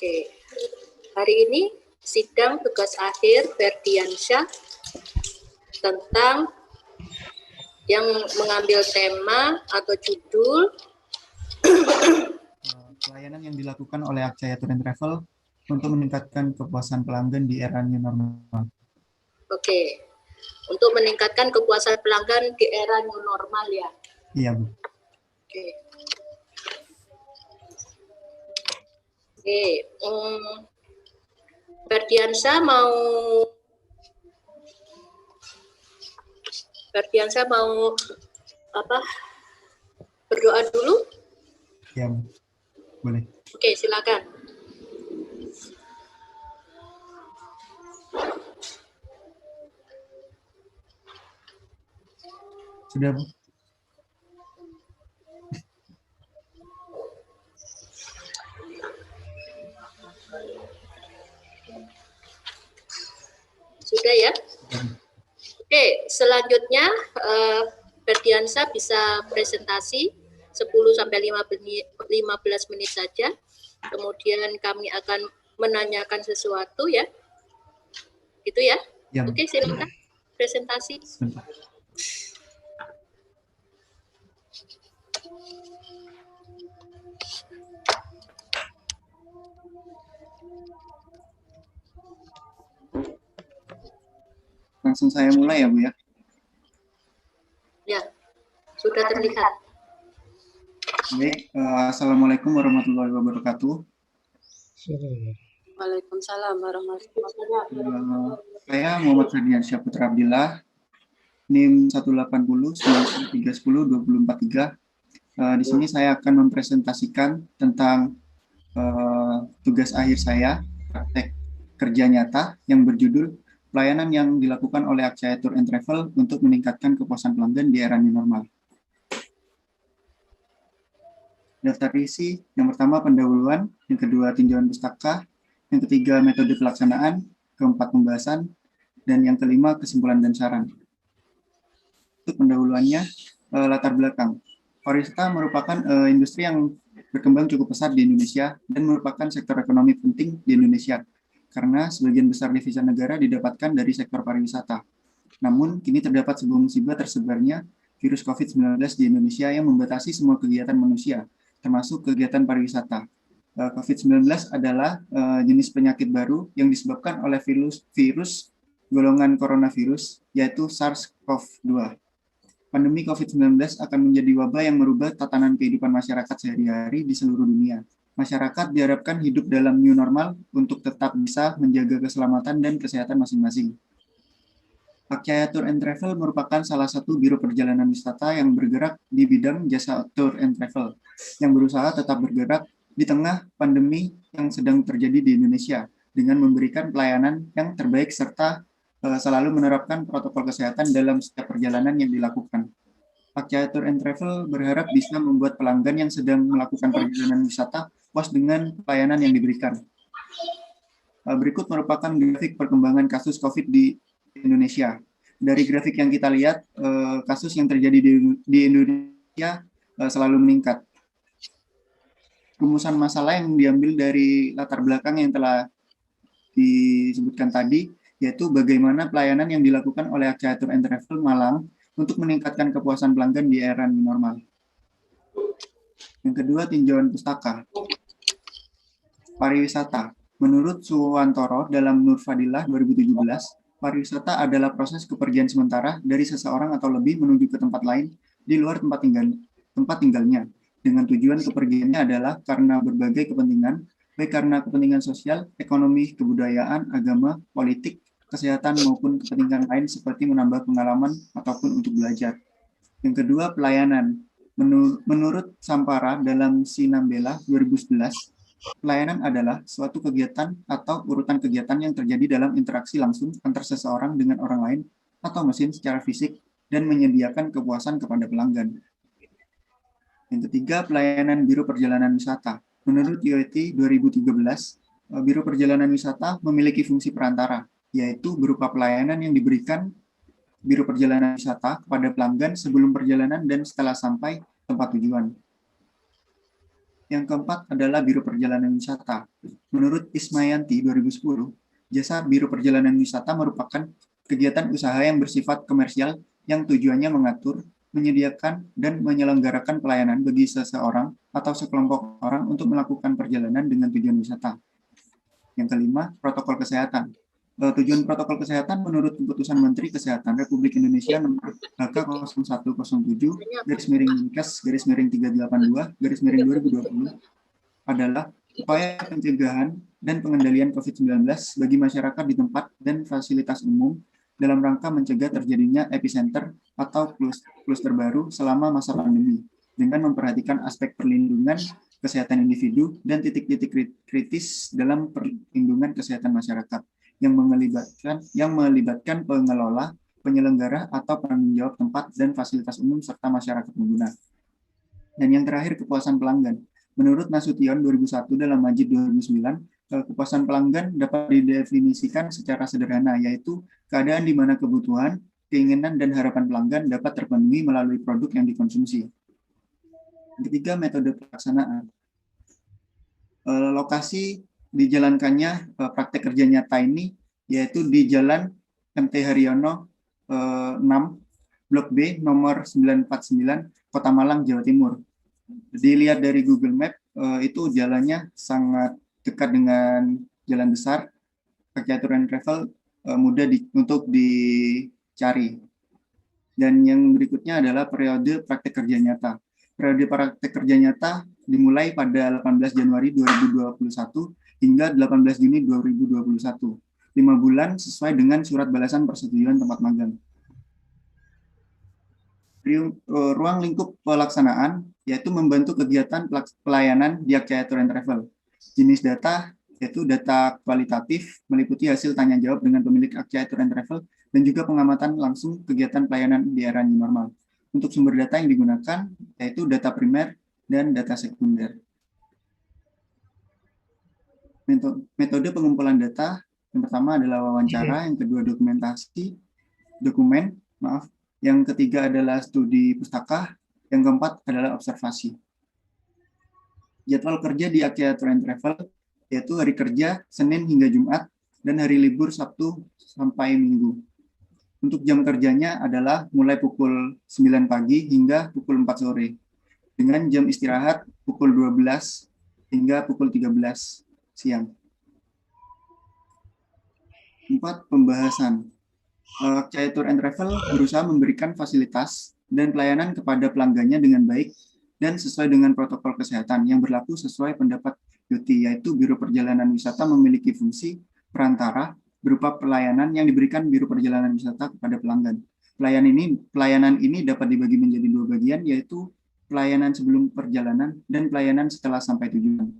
Oke, hari ini sidang tugas akhir Ferdiansyah tentang yang mengambil tema atau judul pelayanan yang dilakukan oleh Akcaya Tour and Travel untuk meningkatkan kepuasan pelanggan di era new normal. Oke, untuk meningkatkan kepuasan pelanggan di era new normal ya. Iya, Bu. Oke. Oke, Ferdiansyah mau apa? Berdoa dulu? Iya, Bu. Boleh. Oke, silakan. Sudah, Bu. Sudah ya? Oke, selanjutnya Ferdiansyah bisa presentasi 10-15 menit saja. Kemudian kami akan menanyakan sesuatu ya. Gitu ya? Ya, Oke, silakan presentasi. sebentar. Langsung saya mulai ya, Bu ya. Ya, sudah terlihat. Baik, Assalamualaikum warahmatullahi wabarakatuh. Waalaikumsalam warahmatullahi wabarakatuh. Saya Muhammad Ferdiansyah Putra Abdillah, NIM 180 9310 243. Di sini saya akan mempresentasikan tentang tugas akhir saya, praktek kerja nyata yang berjudul pelayanan yang dilakukan oleh Akcaya Tour and Travel untuk meningkatkan kepuasan pelanggan di era new normal. Daftar isi, yang pertama pendahuluan, yang kedua tinjauan pustaka, yang ketiga metode pelaksanaan, keempat pembahasan, dan yang kelima kesimpulan dan saran. Untuk pendahuluannya, latar belakang. Pariwisata merupakan industri yang berkembang cukup pesat di Indonesia dan merupakan sektor ekonomi penting di Indonesia karena sebagian besar devisa negara didapatkan dari sektor pariwisata. Namun, kini terdapat sebuah musibah tersebarnya virus COVID-19 di Indonesia yang membatasi semua kegiatan manusia, termasuk kegiatan pariwisata. COVID-19 adalah jenis penyakit baru yang disebabkan oleh virus golongan coronavirus, yaitu SARS-CoV-2. Pandemi COVID-19 akan menjadi wabah yang merubah tatanan kehidupan masyarakat sehari-hari di seluruh dunia. Masyarakat diharapkan hidup dalam new normal untuk tetap bisa menjaga keselamatan dan kesehatan masing-masing. Akcaya Tour and Travel merupakan salah satu biro perjalanan wisata yang bergerak di bidang jasa tour and travel, yang berusaha tetap bergerak di tengah pandemi yang sedang terjadi di Indonesia, dengan memberikan pelayanan yang terbaik serta selalu menerapkan protokol kesehatan dalam setiap perjalanan yang dilakukan. Akcaya Tour and Travel berharap bisa membuat pelanggan yang sedang melakukan perjalanan wisata puas dengan pelayanan yang diberikan. Berikut merupakan grafik perkembangan kasus COVID di Indonesia. Dari grafik yang kita lihat, kasus yang terjadi di Indonesia selalu meningkat. Rumusan masalah yang diambil dari latar belakang yang telah disebutkan tadi, yaitu bagaimana pelayanan yang dilakukan oleh Akcaya Tour and Travel Malang untuk meningkatkan kepuasan pelanggan di era new normal. Yang kedua, tinjauan pustaka. Pariwisata. Menurut Suwantoro dalam Nur Fadilah 2017, pariwisata adalah proses kepergian sementara dari seseorang atau lebih menuju ke tempat lain di luar tempat tinggalnya. Dengan tujuan kepergiannya adalah karena berbagai kepentingan, baik karena kepentingan sosial, ekonomi, kebudayaan, agama, politik, kesehatan, maupun kepentingan lain seperti menambah pengalaman ataupun untuk belajar. Yang kedua, pelayanan. Menurut Sampara dalam Sinambela 2011, pelayanan adalah suatu kegiatan atau urutan kegiatan yang terjadi dalam interaksi langsung antar seseorang dengan orang lain atau mesin secara fisik dan menyediakan kepuasan kepada pelanggan. Yang ketiga, pelayanan Biro Perjalanan Wisata. Menurut UIT 2013, Biro Perjalanan Wisata memiliki fungsi perantara, yaitu berupa pelayanan yang diberikan Biro Perjalanan Wisata kepada pelanggan sebelum perjalanan dan setelah sampai tempat tujuan. Yang keempat adalah Biro Perjalanan Wisata. Menurut Ismayanti 2010, jasa Biro Perjalanan Wisata merupakan kegiatan usaha yang bersifat komersial yang tujuannya mengatur, menyediakan, dan menyelenggarakan pelayanan bagi seseorang atau sekelompok orang untuk melakukan perjalanan dengan tujuan wisata. Yang kelima, protokol kesehatan. Tujuan protokol kesehatan menurut keputusan Menteri Kesehatan Republik Indonesia nomor HK0107 garis miring Menkes garis miring 382 garis miring 2020 adalah upaya pencegahan dan pengendalian COVID-19 bagi masyarakat di tempat dan fasilitas umum dalam rangka mencegah terjadinya epicenter atau kluster baru selama masa pandemi dengan memperhatikan aspek perlindungan kesehatan individu dan titik-titik kritis dalam perlindungan kesehatan masyarakat yang melibatkan pengelola, penyelenggara, atau penanggung jawab tempat dan fasilitas umum serta masyarakat pengguna. Dan yang terakhir, kepuasan pelanggan. Menurut Nasution 2001 dalam Majid 2009, kepuasan pelanggan dapat didefinisikan secara sederhana, yaitu keadaan di mana kebutuhan, keinginan, dan harapan pelanggan dapat terpenuhi melalui produk yang dikonsumsi. Yang ketiga, metode pelaksanaan. Lokasi dijalankannya praktek kerja nyata ini yaitu di Jalan MT Haryono 6 Blok B nomor 949 Kota Malang, Jawa Timur. Dilihat dari Google Map itu jalannya sangat dekat dengan jalan besar. Pakai aturan travel mudah untuk dicari. Dan yang berikutnya adalah periode praktek kerja nyata. Periode praktek kerja nyata dimulai pada 18 Januari 2021 hingga 18 Juni 2021. 5 bulan sesuai dengan surat balasan persetujuan tempat magang. Ruang lingkup pelaksanaan yaitu membantu kegiatan pelayanan di Akcaya Tour and Travel. Jenis data yaitu data kualitatif meliputi hasil tanya jawab dengan pemilik Akcaya Tour and Travel dan juga pengamatan langsung kegiatan pelayanan di era new normal. Untuk sumber data yang digunakan yaitu data primer dan data sekunder. Metode pengumpulan data yang pertama adalah wawancara, yang kedua dokumen, yang ketiga adalah studi pustaka, yang keempat adalah observasi. Jadwal kerja di Akcaya Tour and Travel yaitu hari kerja Senin hingga Jumat dan hari libur Sabtu sampai Minggu. Untuk jam kerjanya adalah mulai pukul 9 pagi hingga pukul 4 sore dengan jam istirahat pukul 12 hingga pukul 13 siang. 4. Pembahasan. Akcaya Tour and Travel berusaha memberikan fasilitas dan pelayanan kepada pelanggannya dengan baik dan sesuai dengan protokol kesehatan yang berlaku sesuai pendapat YUTI, yaitu Biro Perjalanan Wisata memiliki fungsi perantara berupa pelayanan yang diberikan Biro Perjalanan Wisata kepada pelanggan. Pelayanan ini dapat dibagi menjadi 2 bagian, yaitu pelayanan sebelum perjalanan dan pelayanan setelah sampai tujuan.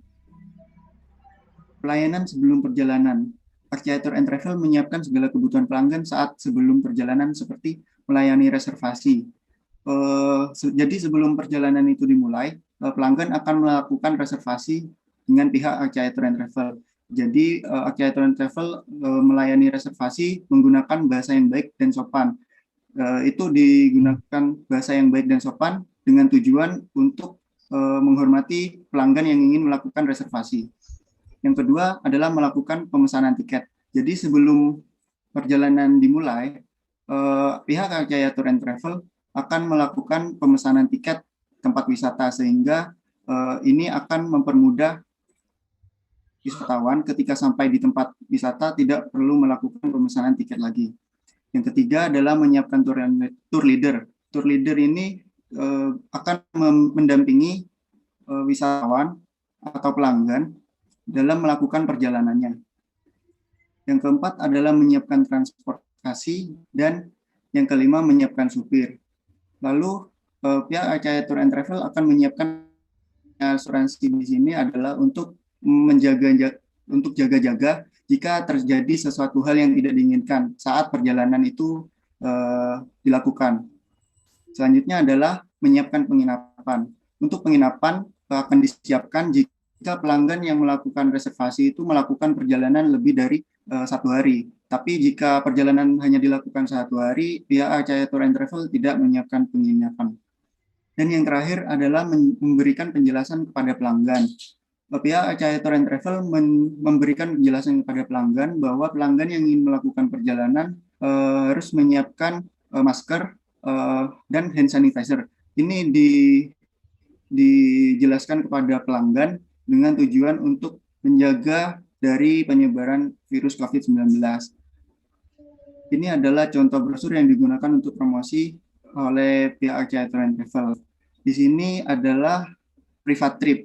Pelayanan sebelum perjalanan. Akcaya Tour and Travel menyiapkan segala kebutuhan pelanggan saat sebelum perjalanan seperti melayani reservasi. Jadi sebelum perjalanan itu dimulai, pelanggan akan melakukan reservasi dengan pihak Akcaya Tour and Travel. Jadi Akcaya Tour and Travel melayani reservasi menggunakan bahasa yang baik dan sopan. Itu digunakan bahasa yang baik dan sopan dengan tujuan untuk menghormati pelanggan yang ingin melakukan reservasi. Yang kedua adalah melakukan pemesanan tiket. Jadi sebelum perjalanan dimulai, pihak Akcaya Tour and Travel akan melakukan pemesanan tiket tempat wisata sehingga ini akan mempermudah wisatawan ketika sampai di tempat wisata tidak perlu melakukan pemesanan tiket lagi. Yang ketiga adalah menyiapkan tour leader. Tour leader ini akan mendampingi wisatawan atau pelanggan dalam melakukan perjalanannya. Yang keempat adalah menyiapkan transportasi dan yang kelima menyiapkan supir. Lalu pihak Akcaya Tour and Travel akan menyiapkan asuransi di sini adalah untuk jaga-jaga jika terjadi sesuatu hal yang tidak diinginkan saat perjalanan itu dilakukan. Selanjutnya adalah menyiapkan penginapan. Untuk penginapan akan disiapkan jika pelanggan yang melakukan reservasi itu melakukan perjalanan lebih dari 1 hari. Tapi jika perjalanan hanya dilakukan 1 hari, pihak Akcaya Tour and Travel tidak menyiapkan penginapan. Dan yang terakhir adalah memberikan penjelasan kepada pelanggan. Pihak Acaya Tour and Travel memberikan penjelasan kepada pelanggan bahwa pelanggan yang ingin melakukan perjalanan harus menyiapkan masker dan hand sanitizer. Ini dijelaskan kepada pelanggan dengan tujuan untuk menjaga dari penyebaran virus COVID-19. Ini adalah contoh brosur yang digunakan untuk promosi oleh pihak Acaya Tour and Travel. Di sini adalah private trip,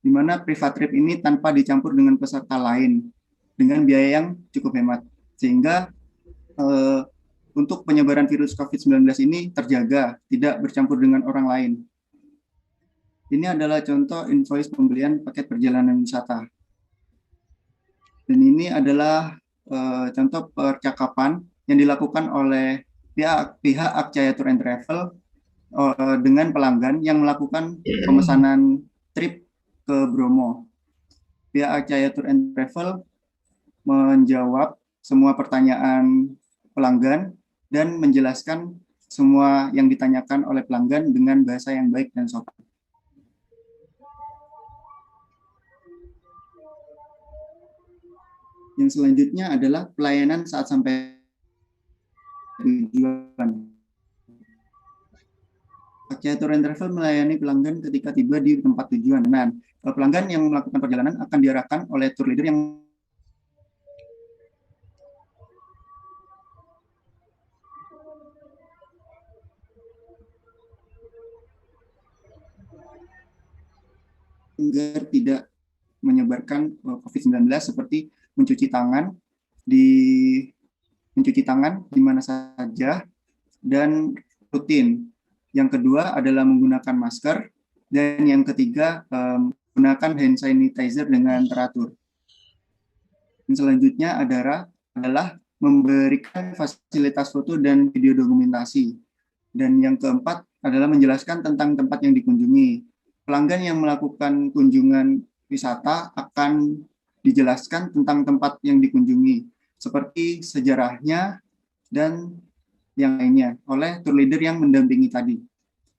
di mana private trip ini tanpa dicampur dengan peserta lain dengan biaya yang cukup hemat, sehingga untuk penyebaran virus COVID-19 ini terjaga, tidak bercampur dengan orang lain. Ini adalah contoh invoice pembelian paket perjalanan wisata. Dan ini adalah contoh percakapan yang dilakukan oleh pihak Acaya Tour and Travel dengan pelanggan yang melakukan pemesanan trip ke Bromo. Pihak Acaya Tour and Travel menjawab semua pertanyaan pelanggan dan menjelaskan semua yang ditanyakan oleh pelanggan dengan bahasa yang baik dan sopan. Yang selanjutnya adalah pelayanan saat sampai tujuan. Acaya Tour and Travel melayani pelanggan ketika tiba di tempat tujuan. Nah, pelanggan yang melakukan perjalanan akan diarahkan oleh tour leader yang agar tidak menyebarkan COVID-19 seperti mencuci tangan di mana saja dan rutin. Yang kedua adalah menggunakan masker, dan yang ketiga menggunakan hand sanitizer dengan teratur. Dan selanjutnya adalah memberikan fasilitas foto dan video dokumentasi. Dan yang keempat adalah menjelaskan tentang tempat yang dikunjungi. Pelanggan yang melakukan kunjungan wisata akan dijelaskan tentang tempat yang dikunjungi, seperti sejarahnya dan yang lainnya oleh tour leader yang mendampingi tadi.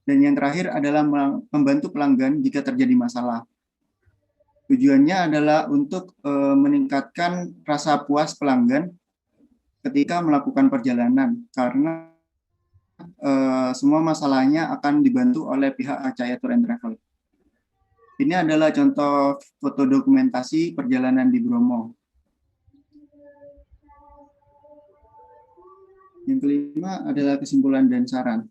Dan yang terakhir adalah membantu pelanggan jika terjadi masalah. Tujuannya adalah untuk meningkatkan rasa puas pelanggan ketika melakukan perjalanan, karena semua masalahnya akan dibantu oleh pihak Acaya Tour and Travel. Ini adalah contoh foto dokumentasi perjalanan di Bromo. Yang kelima adalah kesimpulan dan saran.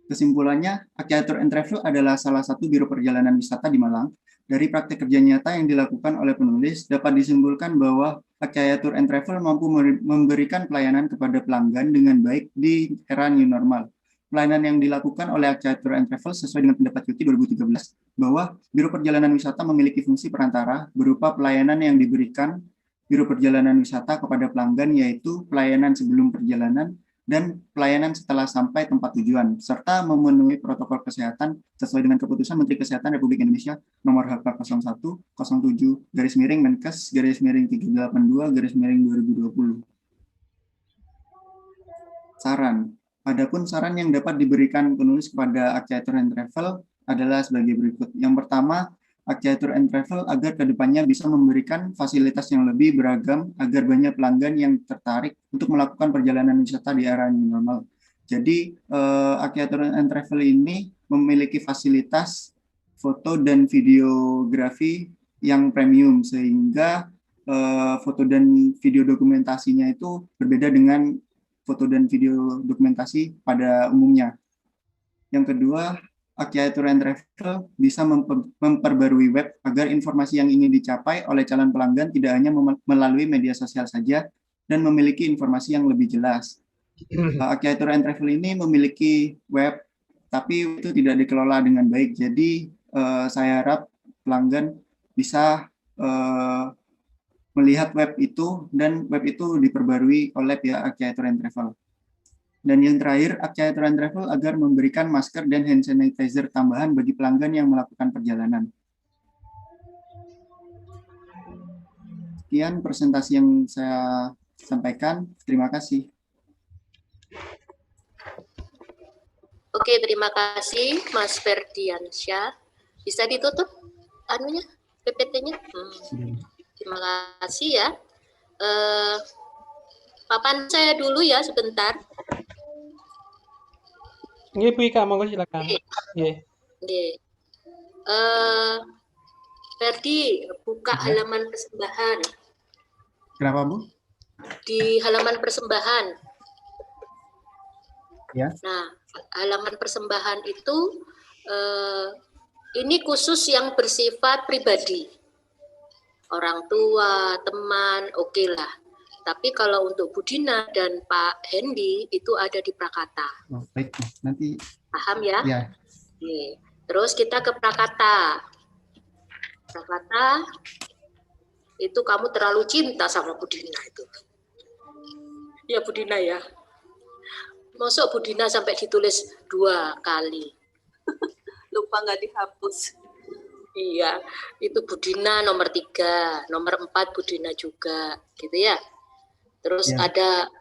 Kesimpulannya, Acaya Tour and Travel adalah salah satu biro perjalanan wisata di Malang. Dari praktek kerja nyata yang dilakukan oleh penulis, dapat disimpulkan bahwa Acaya Tour and Travel mampu memberikan pelayanan kepada pelanggan dengan baik di era new normal. Pelayanan yang dilakukan oleh Acaya Tour and Travel sesuai dengan pendapat Yuti 2013, bahwa Biro Perjalanan Wisata memiliki fungsi perantara berupa pelayanan yang diberikan Biro Perjalanan Wisata kepada pelanggan, yaitu pelayanan sebelum perjalanan dan pelayanan setelah sampai tempat tujuan, serta memenuhi protokol kesehatan sesuai dengan keputusan Menteri Kesehatan Republik Indonesia nomor HK01-07-Menkes-382-2020. Saran. Adapun saran yang dapat diberikan penulis kepada Acaya Tour and Travel adalah sebagai berikut. Yang pertama, Acaya Tour and Travel agar kedepannya bisa memberikan fasilitas yang lebih beragam agar banyak pelanggan yang tertarik untuk melakukan perjalanan wisata di era new normal. Jadi, Acaya Tour and Travel ini memiliki fasilitas foto dan videografi yang premium, sehingga foto dan video dokumentasinya itu berbeda dengan foto dan video dokumentasi pada umumnya. Yang kedua, Acaya Tour and Travel bisa memperbarui web agar informasi yang ingin dicapai oleh calon pelanggan tidak hanya melalui media sosial saja dan memiliki informasi yang lebih jelas. Acaya Tour and Travel ini memiliki web, tapi itu tidak dikelola dengan baik. Jadi saya harap pelanggan bisa melihat web itu, dan web itu diperbarui oleh pihak Acaya Tour and Travel. Dan yang terakhir, Acaya Tour and Travel agar memberikan masker dan hand sanitizer tambahan bagi pelanggan yang melakukan perjalanan. Sekian presentasi yang saya sampaikan. Terima kasih. Oke. Oke, terima kasih Mas Ferdiansyah. Bisa ditutup anunya, PPT-nya? Terima kasih ya. Papan saya dulu ya sebentar. Nggih, Bu Ika, monggo silakan. Nggih. Nggih. Ferdi, buka Ya. halaman persembahan. Kenapa, Bu? Di halaman persembahan. Ya. Nah, halaman persembahan itu ini khusus yang bersifat pribadi. Orang tua, teman, oke lah. Tapi kalau untuk Bu Dina dan Pak Hendy itu ada di Prakata. Oh, baik, nanti. Paham ya? Ya. Oke. Terus kita ke Prakata. Prakata itu kamu terlalu cinta sama Bu Dina itu. Ya Bu Dina ya. Masuk Bu Dina sampai ditulis 2 kali. Lupa nggak dihapus. Iya, itu Bu Dina nomor 3, nomor 4 Bu Dina juga, gitu ya. Terus Ya. ada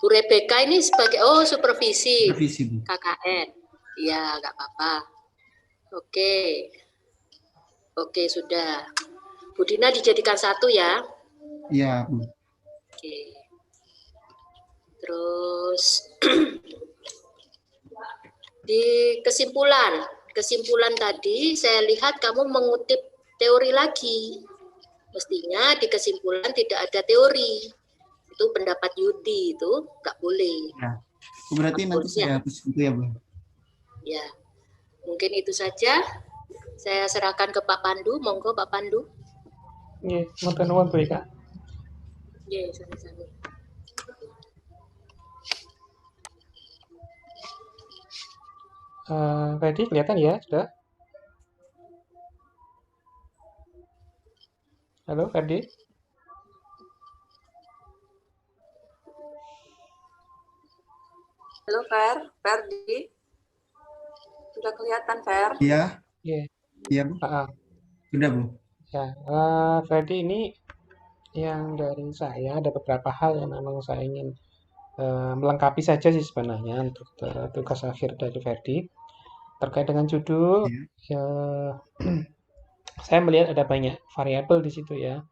Bu Rebecca ini sebagai supervisi Bu. KKN. Iya, nggak apa-apa. Oke. Oke, sudah. Bu Dina dijadikan 1 ya. Iya, Bu. Oke. Terus di kesimpulan tadi saya lihat kamu mengutip teori lagi. Mestinya di kesimpulan tidak ada teori. Itu pendapat Yuti itu nggak boleh. Ya. Berarti nanti saya hapus itu ya, Bu. Ya, mungkin itu saja. Saya serahkan ke Pak Pandu. Monggo Pak Pandu. Nggih, matur nuwun Bu Ika. Nggih, sami-sami. Ferdi kelihatan ya sudah? Halo Ferdi? Halo Ferdi. Sudah kelihatan Fer? Iya. Iya. Iya, Bu. Sudah, Bu. Ya, Ferdi, ini yang dari saya ada beberapa hal yang memang saya ingin melengkapi saja sih sebenarnya untuk tugas akhir dari Ferdi. Terkait dengan judul, saya melihat ada banyak variabel di situ ya.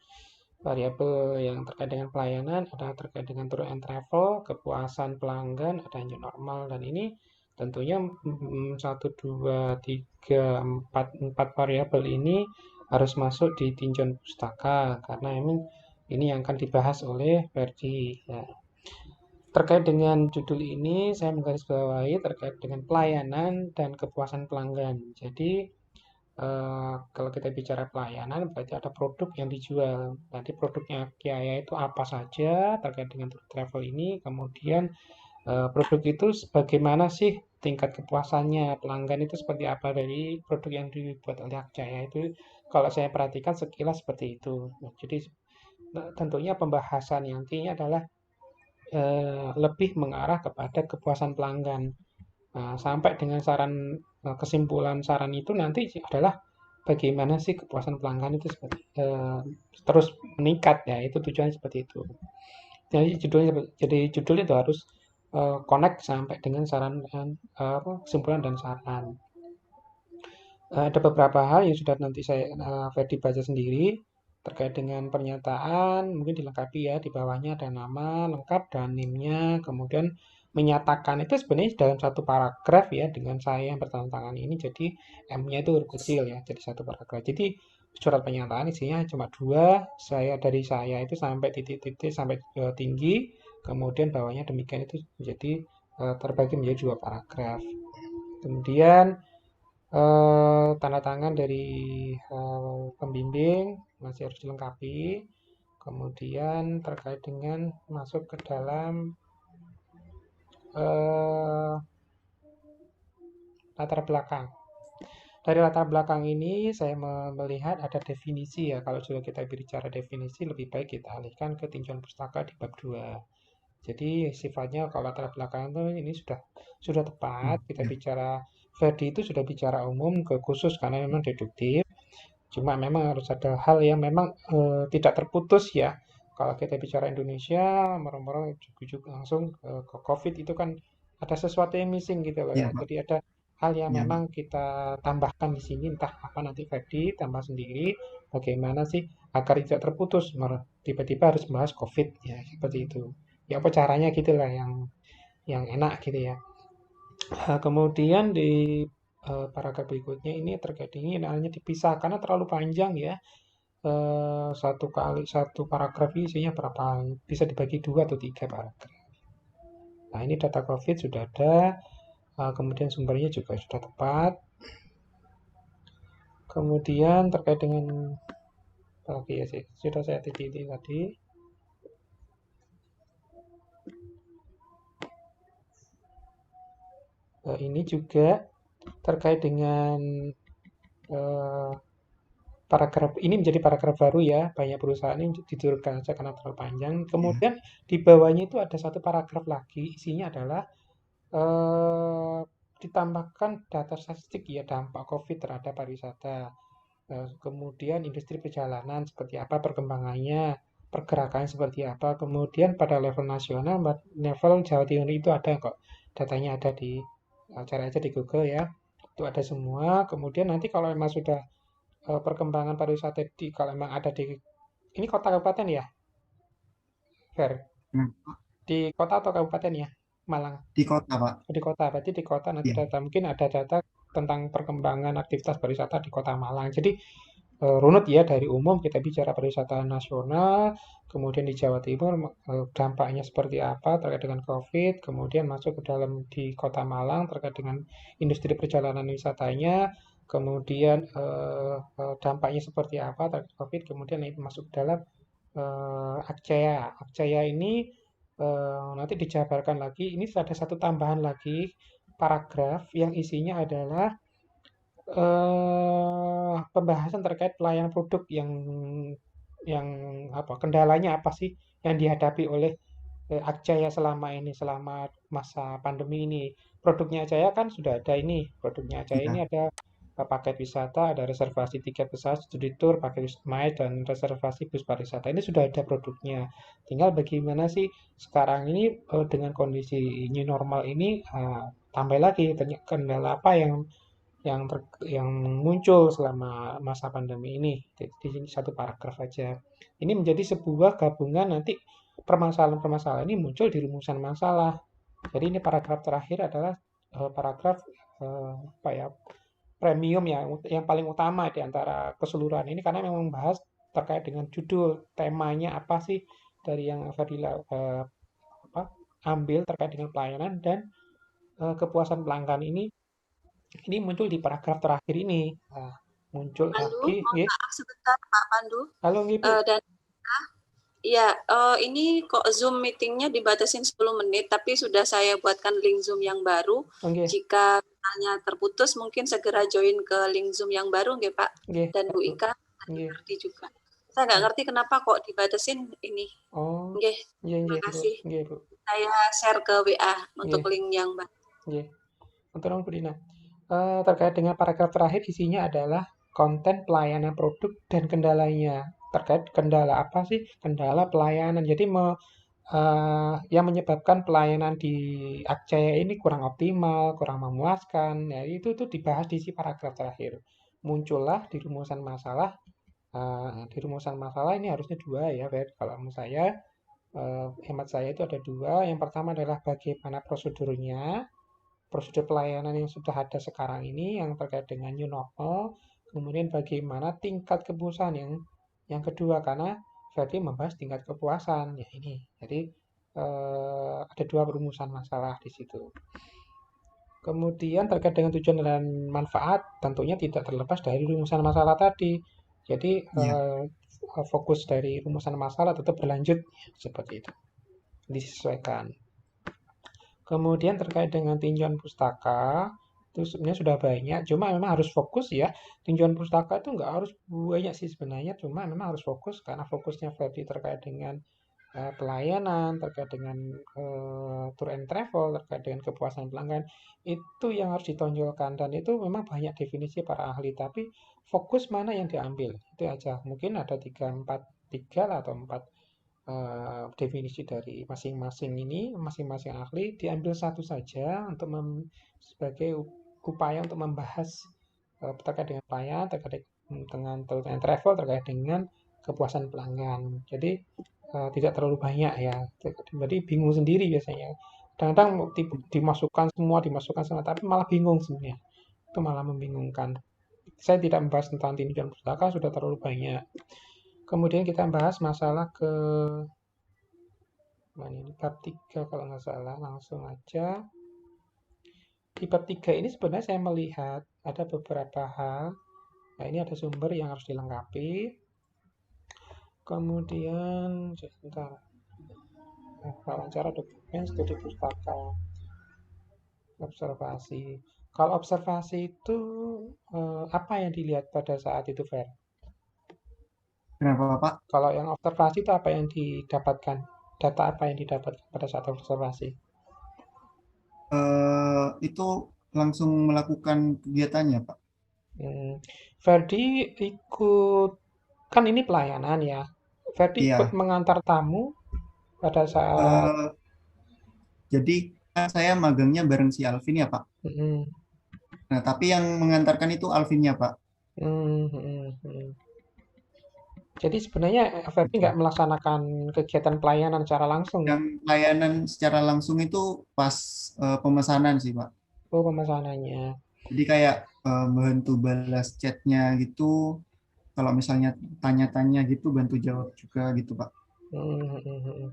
Variabel yang terkait dengan pelayanan, ada terkait dengan tour and travel, kepuasan pelanggan, ada new normal, dan ini tentunya 1, 2, 3, 4 variabel ini harus masuk di tinjauan pustaka karena ini yang akan dibahas oleh Ferdi. Ya. Terkait dengan judul ini, saya menggarisbawahi terkait dengan pelayanan dan kepuasan pelanggan. Jadi, kalau kita bicara pelayanan, berarti ada produk yang dijual. Nanti produknya Kiaya itu apa saja terkait dengan travel ini. Kemudian, produk itu bagaimana sih tingkat kepuasannya, pelanggan itu seperti apa dari produk yang dibuat oleh Akjaya itu. Kalau saya perhatikan sekilas seperti itu. Nah, jadi, tentunya pembahasan yang intinya adalah lebih mengarah kepada kepuasan pelanggan. Nah, sampai dengan kesimpulan saran itu nanti adalah bagaimana sih kepuasan pelanggan itu terus meningkat ya, itu tujuannya seperti itu. Jadi judulnya itu harus connect sampai dengan kesimpulan dan saran. Ada beberapa hal yang sudah nanti saya Ferdi baca sendiri terkait dengan pernyataan, mungkin dilengkapi ya, di bawahnya ada nama lengkap dan NIM-nya, kemudian menyatakan itu sebenarnya dalam satu paragraf ya, dengan saya yang bertantangan ini, jadi M-nya itu huruf kecil ya, jadi satu paragraf. Jadi surat pernyataan isinya cuma 2, dari saya itu sampai titik-titik sampai tinggi, kemudian bawahnya demikian itu jadi terbagi menjadi 2 paragraf. Kemudian tanda tangan dari pembimbing masih harus dilengkapi. Kemudian terkait dengan masuk ke dalam latar belakang. Dari latar belakang ini saya melihat ada definisi ya. Kalau sudah kita bicara definisi, lebih baik kita alihkan ke tinjauan pustaka di bab 2. Jadi sifatnya kalau latar belakang itu ini sudah tepat. Kita bicara Ferdi itu sudah bicara umum ke khusus karena memang deduktif. Cuma memang harus ada hal yang memang tidak terputus ya. Kalau kita bicara Indonesia, merong-merong ujuk-ujuk langsung ke COVID itu kan Ada sesuatu yang missing gitu loh Iya, ya. Pak. Jadi ada hal yang Iya, Pak. memang kita tambahkan di sini, entah apa nanti Ferdi tambah sendiri, bagaimana sih agar tidak terputus, tiba-tiba harus bahas COVID ya seperti itu. Ya apa caranya gitulah yang enak gitu ya. Kemudian di paragraf berikutnya ini terkait ini hanya dipisah karena terlalu panjang ya. Satu paragraf ini isinya berapa? Bisa dibagi 2 atau 3 paragraf. Nah ini data COVID sudah ada, kemudian sumbernya juga sudah tepat. Kemudian terkait dengan lagi ya sih, sudah saya titik tadi. Ini juga terkait dengan eh, paragraf ini menjadi paragraf baru ya, banyak perusahaan ini diturunkan saja karena terlalu panjang. Iya. Kemudian di bawahnya itu ada satu paragraf lagi, isinya adalah eh, ditambahkan data statistik ya dampak COVID terhadap pariwisata. Kemudian industri perjalanan seperti apa perkembangannya, pergerakan seperti apa. Kemudian pada level nasional, level Jawa Timur itu ada kok, datanya ada cari aja di Google ya, itu ada semua. Kemudian nanti kalau memang sudah perkembangan pariwisata kalau memang ada di ini kota kabupaten ya, Fer, Nah, di kota atau kabupaten ya, Malang. di kota, Pak. Di kota, berarti di kota nanti Iya. data mungkin ada data tentang perkembangan aktivitas pariwisata di Kota Malang. Jadi runut ya dari umum kita bicara pariwisata nasional, kemudian di Jawa Timur dampaknya seperti apa terkait dengan COVID, kemudian masuk ke dalam di Kota Malang terkait dengan industri perjalanan wisatanya, kemudian dampaknya seperti apa terkait COVID, kemudian itu masuk ke dalam Akcaya. Akcaya ini nanti dijabarkan lagi. Ini ada satu tambahan lagi paragraf yang isinya adalah pembahasan terkait pelayanan produk yang apa kendalanya apa sih yang dihadapi oleh Akcaya selama ini selama masa pandemi ini. Produknya Akcaya kan sudah ada ini. Produknya Akcaya ini Iya. ada paket wisata, ada reservasi tiket pesawat, studi tour, paket wisma dan reservasi bus pariwisata. Ini sudah ada produknya. Tinggal bagaimana sih sekarang ini dengan kondisi new normal ini tambah lagi kendala apa yang muncul selama masa pandemi ini. Di sini satu paragraf aja. Ini menjadi sebuah gabungan nanti permasalahan-permasalahan ini muncul di rumusan masalah. Jadi ini paragraf terakhir adalah paragraf apa ya premium yang paling utama di antara keseluruhan ini karena memang membahas terkait dengan judul temanya apa sih dari yang Fadila apa, ambil terkait dengan pelayanan dan kepuasan pelanggan ini muncul di paragraf terakhir ini. Nah, muncul Pandu, lagi, mohon nggih. maaf sebentar Pak Pandu. Halo, nggih, Bu. Dan ya, ini kok Zoom meetingnya dibatasin 10 menit, tapi sudah saya buatkan link Zoom yang baru. Oh, nggih, Jika misalnya terputus, mungkin segera join ke link Zoom yang baru, nggih Pak. nggih, Dan Bu Bu. Ika, Nggih. ngerti juga. Saya nggak ngerti kenapa kok dibatasin ini. Oh, Nggih, nggih, terima nggih, Bu. kasih. Nggih, Bu. Saya share ke WA untuk Nggih, link yang baru. nggih. Untuk Bu Dina. Terkait dengan paragraf terakhir isinya adalah konten pelayanan produk dan kendalanya. Terkait kendala apa sih? Kendala pelayanan. Jadi yang menyebabkan pelayanan di Akcaya ini kurang optimal, kurang memuaskan. Ya, itu tuh dibahas di si paragraf terakhir. Muncullah di rumusan masalah ini harusnya 2 ya, Fer. Kalau menurut saya, hemat saya itu ada 2. Yang pertama adalah bagaimana prosedurnya, prosedur pelayanan yang sudah ada sekarang ini yang terkait dengan new normal, kemudian bagaimana tingkat kepuasan yang kedua karena berarti membahas tingkat kepuasan ya ini. Jadi ada 2 perumusan masalah di situ. Kemudian terkait dengan tujuan dan manfaat tentunya tidak terlepas dari rumusan masalah tadi. Jadi Iya. fokus dari rumusan masalah tetap berlanjut seperti itu. Disesuaikan. Kemudian terkait dengan tinjauan pustaka, itu sebenarnya sudah banyak, cuma memang harus fokus ya. Tinjauan pustaka itu nggak harus banyak sih sebenarnya, cuma memang harus fokus karena fokusnya Ferdi terkait dengan pelayanan, terkait dengan tour and travel, terkait dengan kepuasan pelanggan, itu yang harus ditonjolkan dan itu memang banyak definisi para ahli, tapi fokus mana yang diambil, itu aja. Mungkin ada 3, 4, 3 lah atau 4 definisi dari masing-masing ahli diambil satu saja untuk sebagai upaya untuk membahas terkait dengan pelayanan, terkait dengan tour and travel, terkait dengan kepuasan pelanggan. Jadi tidak terlalu banyak ya. Jadi bingung sendiri biasanya. Kadang-kadang dimasukkan semua, tapi malah bingung sebenarnya. Itu malah membingungkan. Saya tidak membahas tentang tinjauan pustaka, sudah terlalu banyak. Kemudian kita bahas masalah ke mana ini bab 3 kalau nggak salah, langsung aja. Di bab 3 ini sebenarnya saya melihat ada beberapa hal. Nah, ini ada sumber yang harus dilengkapi. Kemudian sebentar. Wawancara dokumen studi pustaka. Observasi. Kalau observasi itu apa yang dilihat pada saat itu, Fer? Kenapa Pak? Kalau yang observasi itu apa yang didapatkan? Data apa yang didapatkan pada saat observasi? Itu langsung melakukan kegiatannya Pak. Ferdi ikut, kan ini pelayanan ya. Ferdi ikut Iya. mengantar tamu pada saat Jadi kan saya magangnya bareng si Alvin ya Pak. mm, Nah, tapi yang mengantarkan itu Alvinnya Pak. mm, mm, mm. Jadi sebenarnya Ferdi Gitu. nggak melaksanakan kegiatan pelayanan secara langsung ya? Yang layanan secara langsung itu pas pemesanan sih Pak. Oh, pemesanannya. Jadi kayak bantu balas chatnya gitu. Kalau misalnya tanya-tanya gitu bantu jawab juga gitu Pak. Mm, mm, mm.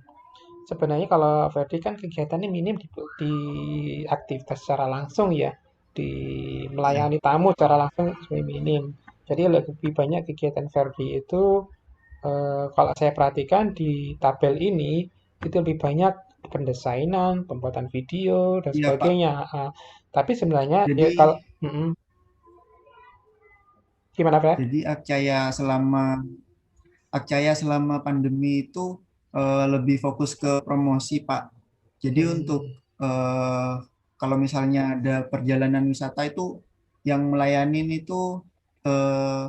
Sebenarnya kalau Ferdi kan kegiatannya minim di aktivitas secara langsung ya, di Iya. melayani tamu secara langsung minim. Jadi lebih banyak kegiatan Ferdi itu kalau saya perhatikan di tabel ini itu lebih banyak pendesainan, pembuatan video dan Iya Pak. sebagainya. Tapi sebenarnya ya Jadi kalau gimana, Fer? jadi Akcaya selama pandemi itu lebih fokus ke promosi Pak. Jadi untuk Hmm, eh, kalau misalnya ada perjalanan wisata itu yang melayanin itu eh,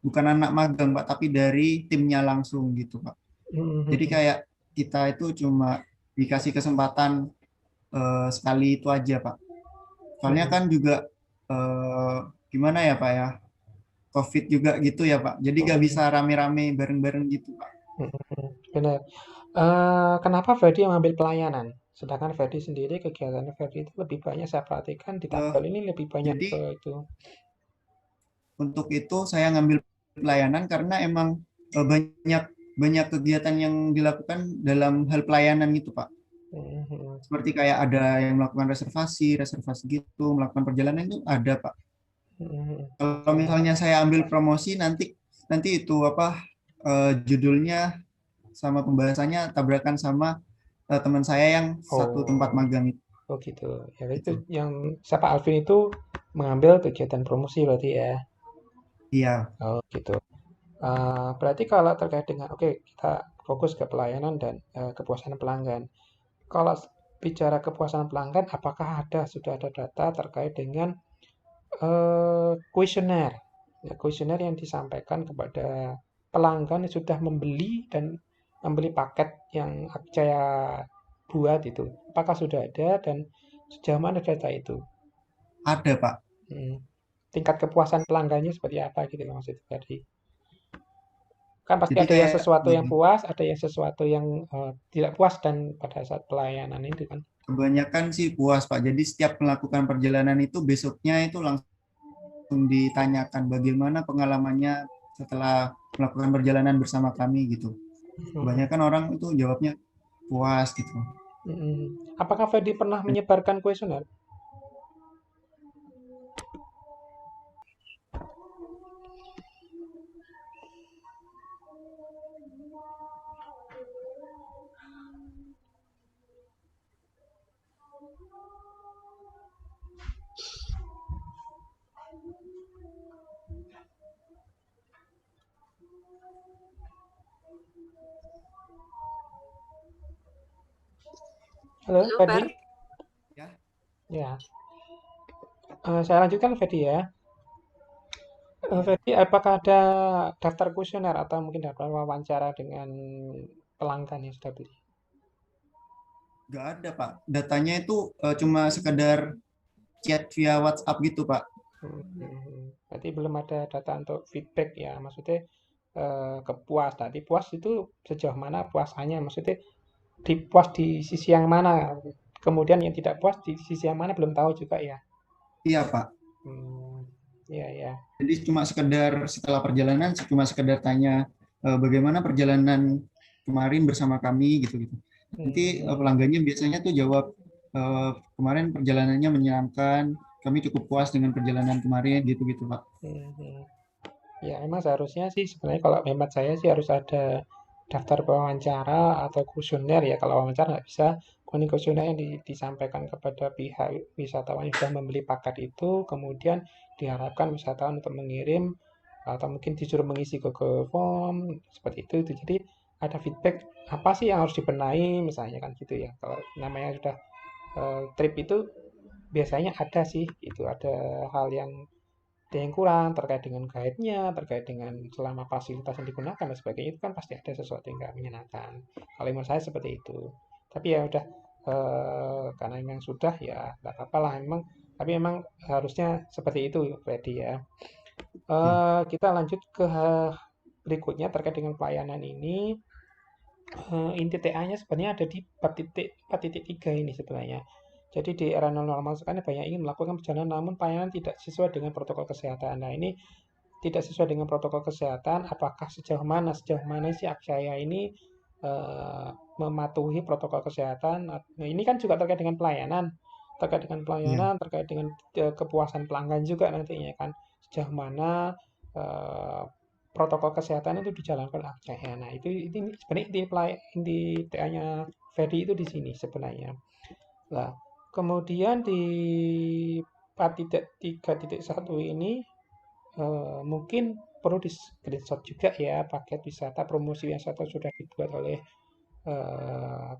bukan anak magang Pak, tapi dari timnya langsung gitu Pak. hmm, hmm, Jadi hmm. kayak kita itu cuma dikasih kesempatan sekali itu aja Pak. Soalnya Hmm, kan juga eh, gimana ya Pak ya, COVID juga gitu ya Pak. Jadi gak hmm, bisa rame-rame bareng-bareng gitu Pak. hmm. Benar. Kenapa Ferdi mengambil pelayanan? Sedangkan Ferdi sendiri, kegiatannya Ferdi itu lebih banyak saya perhatikan di Eh, tabel ini lebih banyak jadi ke itu. untuk itu saya ngambil pelayanan karena emang banyak banyak kegiatan yang dilakukan dalam hal pelayanan gitu Pak. Hmm, hmm, Seperti kayak ada yang melakukan reservasi, reservasi gitu, melakukan perjalanan itu ada Pak. hmm. Kalau Oh, misalnya saya ambil promosi nanti nanti itu apa judulnya sama pembahasannya tabrakan sama teman saya yang satu tempat oh, magang itu. oh gitu. Ya itu Gitu. yang siapa Alvin itu mengambil kegiatan promosi berarti ya. Iya, Oh gitu. Berarti kalau terkait dengan, oke, kita fokus ke pelayanan dan kepuasan pelanggan. Kalau bicara kepuasan pelanggan, apakah sudah ada data terkait dengan kuesioner? Ya, kuesioner yang disampaikan kepada pelanggan yang sudah membeli dan membeli paket yang Akcaya buat itu. Apakah sudah ada dan sejauh mana data itu? ada Pak. Hmm. Tingkat kepuasan pelanggannya seperti apa gitu loh maksudnya tadi. Kan pasti Jadi ada yang kayak sesuatu yang gini, puas, ada yang sesuatu yang tidak puas dan pada saat pelayanan itu kan. kebanyakan sih puas Pak. Jadi setiap melakukan perjalanan itu besoknya itu langsung ditanyakan bagaimana pengalamannya setelah melakukan perjalanan bersama kami gitu. Mhm, Kebanyakan orang itu jawabnya puas gitu. mhm. Apakah Fedi pernah menyebarkan kuesioner? Halo, Halo, Fedi? Fer. Ya, Ya. Saya lanjutkan, Fedi ya. iya. Fedi, apakah ada daftar kuesioner atau mungkin daftar wawancara dengan pelanggan yang sudah beli? Nggak ada, Pak. Datanya itu cuma sekedar chat via WhatsApp gitu, Pak. Berarti belum ada data untuk feedback ya, maksudnya kepuas. Tadi puas itu sejauh mana puasannya, maksudnya puas di sisi yang mana, kemudian yang tidak puas di sisi yang mana belum tahu juga ya. Iya, Pak. Iya ya. Jadi cuma sekedar setelah perjalanan, cuma sekedar tanya bagaimana perjalanan kemarin bersama kami gitu-gitu. Nanti pelanggannya biasanya tuh jawab kemarin perjalanannya menyenangkan, kami cukup puas dengan perjalanan kemarin gitu-gitu, Pak. Ya, emang seharusnya sih sebenarnya kalau hemat saya sih harus ada daftar wawancara atau kuesioner ya. Kalau wawancara nggak bisa, kuesioner yang disampaikan kepada pihak wisatawan yang sudah membeli paket itu, kemudian diharapkan wisatawan untuk mengirim atau mungkin disuruh mengisi Google Form seperti itu. Jadi ada feedback apa sih yang harus dibenahi misalnya kan gitu ya. Kalau namanya sudah trip itu biasanya ada sih itu ada hal yang kurang terkait dengan guide-nya, terkait dengan selama fasilitas yang digunakan dan sebagainya itu kan pasti ada sesuatu yang nggak menyenangkan. Kalau menurut saya seperti itu. Tapi ya udah karena memang sudah ya nggak apa-apa lah memang. Tapi memang harusnya seperti itu, Freddy ya. Kita lanjut ke berikutnya terkait dengan pelayanan ini. Inti TA-nya sebenarnya ada di 4.3 ini sebenarnya. Jadi di era normal sekarang banyak ingin melakukan perjalanan namun pelayanan tidak sesuai dengan protokol kesehatan. Nah ini tidak sesuai dengan protokol kesehatan. Apakah sejauh mana sih Akshaya ini mematuhi protokol kesehatan? Nah, ini kan juga terkait dengan pelayanan, Iya. terkait dengan kepuasan pelanggan juga nantinya kan. Sejauh mana protokol kesehatan itu dijalankan Akshaya. Nah itu sebenarnya inti TA-nya Ferdi itu di sini sebenarnya. Nah, kemudian di 4.3.1 ini mungkin perlu di screenshot juga ya paket wisata promosi wisata sudah dibuat oleh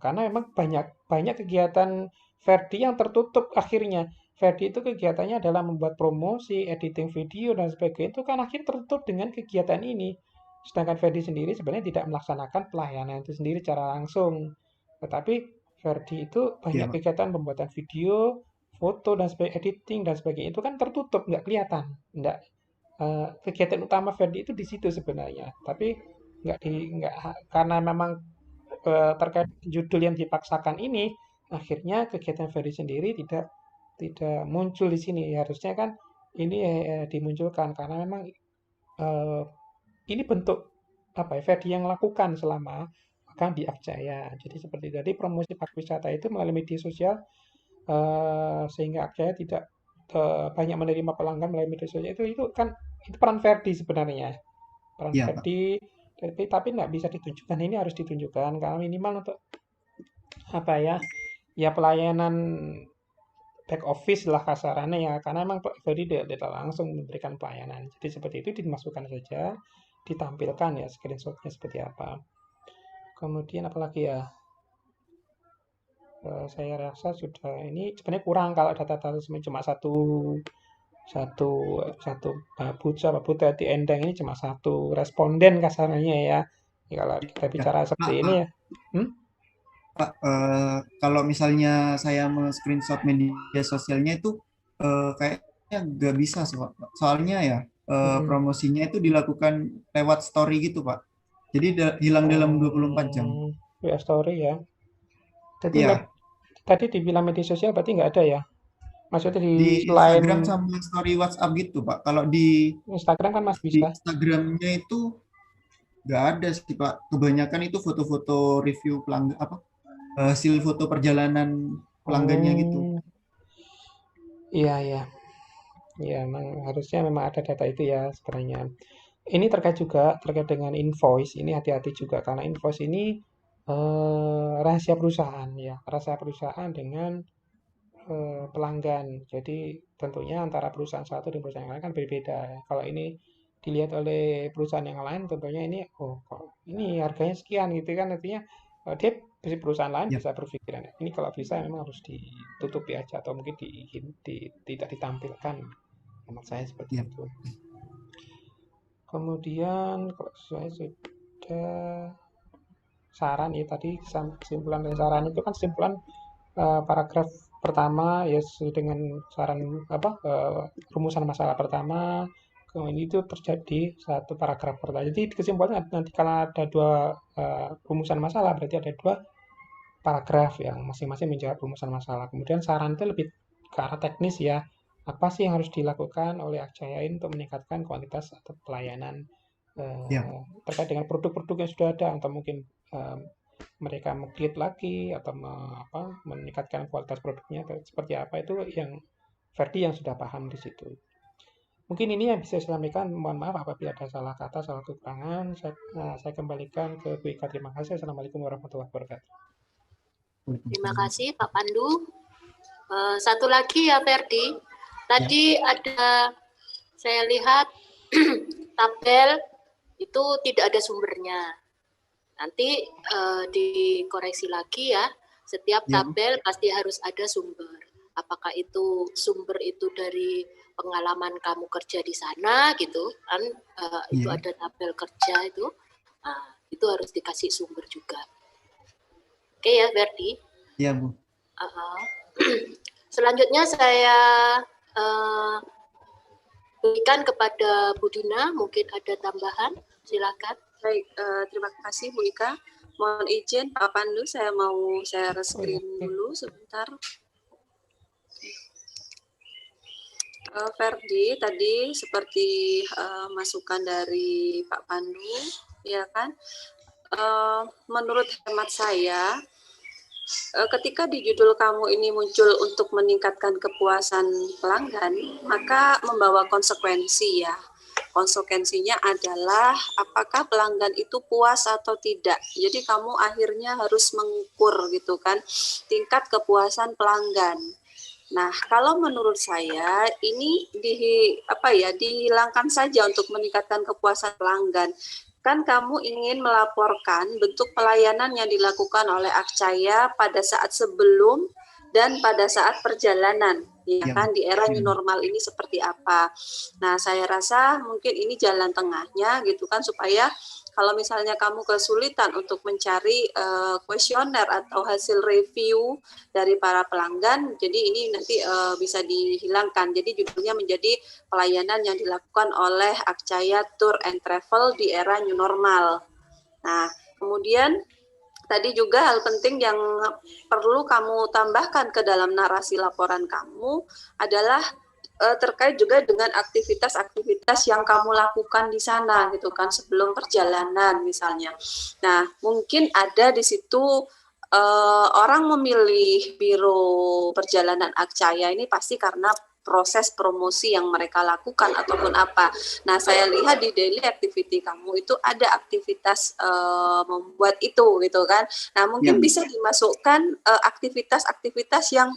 karena memang banyak kegiatan Ferdi yang tertutup akhirnya. Ferdi itu kegiatannya adalah membuat promosi, editing video dan sebagainya itu kan akhirnya tertutup dengan kegiatan ini. Sedangkan Ferdi sendiri sebenarnya tidak melaksanakan pelayanan itu sendiri secara langsung. Tetapi Ferdi itu Iya, banyak Pak. kegiatan pembuatan video, foto dan sebagainya, editing dan sebagainya itu kan tertutup, nggak kelihatan, nggak kegiatan utama Ferdi itu di situ sebenarnya. Tapi nggak karena memang terkait judul yang dipaksakan ini, akhirnya kegiatan Ferdi sendiri tidak muncul di sini. Harusnya kan ini dimunculkan karena memang eh, ini bentuk apa ya Ferdi yang lakukan selama magang di Akjaya. Jadi seperti tadi promosi pariwisata itu melalui media sosial sehingga Akjaya tidak banyak menerima pelanggan melalui media sosial itu kan itu peran Ferdi sebenarnya peran Iya, Pak. Ferdi tapi nggak bisa ditunjukkan ini harus ditunjukkan karena minimal untuk apa ya ya pelayanan back office lah kasarannya ya karena memang Pak Ferdi tidak langsung memberikan pelayanan jadi seperti itu dimasukkan saja ditampilkan ya screenshotnya seperti apa kemudian apalagi ya saya rasa sudah ini sebenarnya kurang kalau data-data cuma satu satu satu babu tadi endang ini cuma satu responden kasarnya ya. Ya, kalau kita Ya, bicara Pak, seperti ini ya. Hmm? Kalau misalnya saya screenshot media sosialnya itu kayaknya nggak bisa soalnya ya Mm-mm. promosinya itu dilakukan lewat story gitu, Pak. Jadi hilang dalam 24 jam. WA story ya. Jadi Iya, tadi dibilang media sosial berarti nggak ada ya. Maksudnya di di selain Instagram sama story WhatsApp gitu, Pak. Kalau di Instagram kan masih di bisa. Instagramnya itu nggak ada sih, Pak. Kebanyakan itu foto-foto review pelanggan apa hasil foto perjalanan pelanggannya gitu. Hmm, iya iya. Ya, memang harusnya memang ada data itu ya sebenarnya. Ini terkait juga terkait dengan invoice. Ini hati-hati juga karena invoice ini rahasia perusahaan ya, rahasia perusahaan dengan pelanggan. Jadi tentunya antara perusahaan satu dan perusahaan yang lain kan berbeda. Kalau ini dilihat oleh perusahaan yang lain, tentunya ini oh kok ini harganya sekian gitu kan artinya dia perusahaan lain Ya, bisa berpikiran ini kalau bisa memang harus ditutupi aja atau mungkin tidak ditampilkan. Menurut saya seperti ya. itu. Kemudian kalau saya sudah saran ya tadi, kesimpulan dari saran itu kan kesimpulan paragraf pertama ya sesuai dengan saran rumusan masalah pertama. Kemudian itu terjadi satu paragraf pertama. Jadi kesimpulannya nanti kalau ada dua rumusan masalah berarti ada dua paragraf yang masing-masing menjawab rumusan masalah. Kemudian saran itu lebih ke arah teknis ya. Apa sih yang harus dilakukan oleh Akjayain untuk meningkatkan kualitas atau pelayanan Ya, terkait dengan produk-produk yang sudah ada, atau mungkin mereka mengklik lagi atau meningkatkan kualitas produknya atau seperti apa, itu yang Ferdi yang sudah paham di situ. Mungkin ini yang bisa saya sampaikan. Mohon maaf apabila ada salah kata, salah kekurangan. Saya kembalikan ke Bu Ika. Terima kasih. Assalamualaikum warahmatullahi wabarakatuh. Terima kasih Pak Pandu. Satu lagi ya Ferdi. Tadi ada saya lihat tabel itu tidak ada sumbernya. Nanti dikoreksi lagi ya. Setiap tabel pasti harus ada sumber. Apakah itu sumber itu dari pengalaman kamu kerja di sana gitu kan? Itu ada tabel kerja itu. Itu harus dikasih sumber juga. Oke ya Ferdi. Iya Bu. Selanjutnya saya berikan kepada Bu Dina, mungkin ada tambahan, silakan. Baik, terima kasih Bu Ika. Mohon izin Pak Pandu, saya mau share screen dulu sebentar. Ferdi, tadi seperti masukan dari Pak Pandu, ya kan? Menurut hemat saya, ketika di judul kamu ini muncul untuk meningkatkan kepuasan pelanggan, maka membawa konsekuensi ya. Konsekuensinya adalah apakah pelanggan itu puas atau tidak. Jadi kamu akhirnya harus mengukur gitu kan tingkat kepuasan pelanggan. Nah, kalau menurut saya ini dihilangkan saja untuk meningkatkan kepuasan pelanggan. Kan kamu ingin melaporkan bentuk pelayanan yang dilakukan oleh Akjaya pada saat sebelum dan pada saat perjalanan, ya kan, di era new normal ini seperti apa. Nah, saya rasa mungkin ini jalan tengahnya gitu kan, supaya kalau misalnya kamu kesulitan untuk mencari kuesioner atau hasil review dari para pelanggan, jadi ini nanti bisa dihilangkan. Jadi judulnya menjadi pelayanan yang dilakukan oleh Akjaya Tour and Travel di era new normal. Nah, kemudian tadi juga hal penting yang perlu kamu tambahkan ke dalam narasi laporan kamu adalah terkait juga dengan aktivitas-aktivitas yang kamu lakukan di sana gitu kan sebelum perjalanan misalnya. Nah, mungkin ada di situ orang memilih biro perjalanan Akjaya ini pasti karena proses promosi yang mereka lakukan ataupun apa. Nah, saya lihat di daily activity kamu itu ada aktivitas membuat itu gitu kan. Nah, mungkin bisa dimasukkan aktivitas-aktivitas yang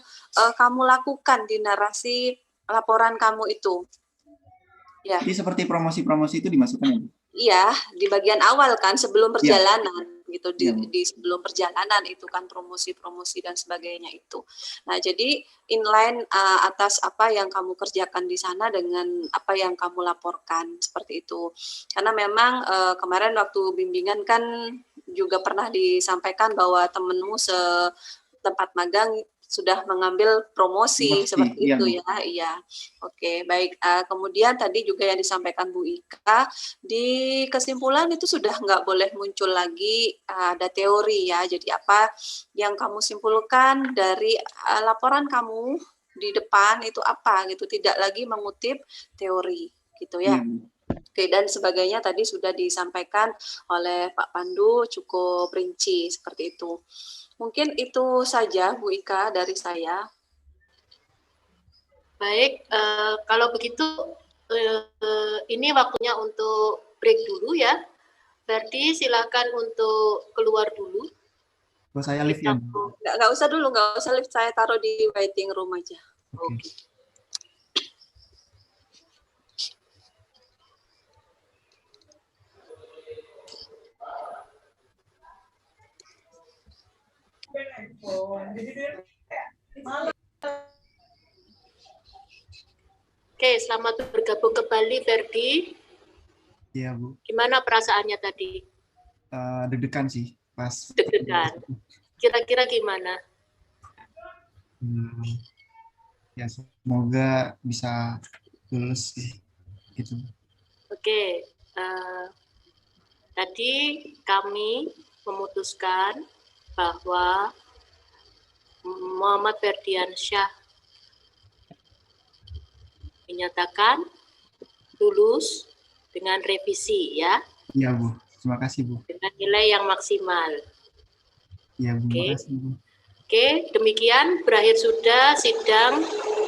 kamu lakukan di narasi laporan kamu itu. Ya. Jadi seperti promosi-promosi itu dimasukkan ya? Iya, di bagian awal kan sebelum perjalanan gitu di sebelum perjalanan itu kan promosi-promosi dan sebagainya itu. Nah, jadi inline atas apa yang kamu kerjakan di sana dengan apa yang kamu laporkan seperti itu. Karena memang kemarin waktu bimbingan kan juga pernah disampaikan bahwa temenmu setempat magang sudah mengambil promosi seperti itu ya. Iya. Oke, baik. Kemudian tadi juga yang disampaikan Bu Ika, di kesimpulan itu sudah nggak boleh muncul lagi ada teori ya. Jadi apa yang kamu simpulkan dari laporan kamu di depan itu apa gitu, tidak lagi mengutip teori gitu ya. Oke, dan sebagainya tadi sudah disampaikan oleh Pak Pandu cukup rinci seperti itu. Mungkin itu saja Bu Ika dari saya. Baik, kalau begitu ini waktunya untuk break dulu ya. Berarti silakan untuk keluar dulu. Saya lift ya. Nggak usah dulu, nggak usah lift, saya taruh di waiting room aja. Oke. Oke, selamat bergabung kembali Ferdi. Iya Bu. Gimana perasaannya tadi? Deg-degan sih. pas. Deg-degan. Kira-kira gimana? Ya semoga bisa lulus sih, gitu. Oke, tadi kami memutuskan bahwa Muhammad Ferdiansyah menyatakan lulus dengan revisi ya, Iya Bu, terima kasih Bu. dengan nilai yang maksimal. Iya Bu, Oke. terima kasih Bu. Oke, demikian berakhir sudah sidang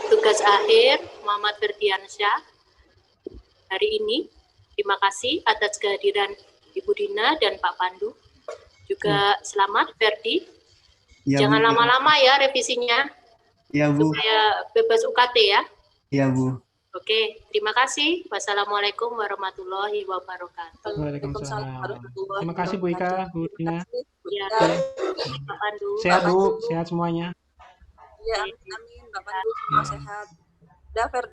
tugas akhir Muhammad Ferdiansyah hari ini. Terima kasih atas kehadiran Ibu Dina dan Pak Pandu. Juga selamat Ferdi. Iya, Jangan Bu. lama-lama ya revisinya, Iya Bu. supaya bebas UKT ya. Iya Bu. Oke, terima kasih. Wassalamualaikum warahmatullahi wabarakatuh. Waalaikumsalam. Terima kasih Bu Ika, Bu Dina. Ya, Oke. Pak Pandu. Sehat Bu, sehat semuanya. Ya, amin, amin. Mbak Pandu semua sehat. Dah, Fer.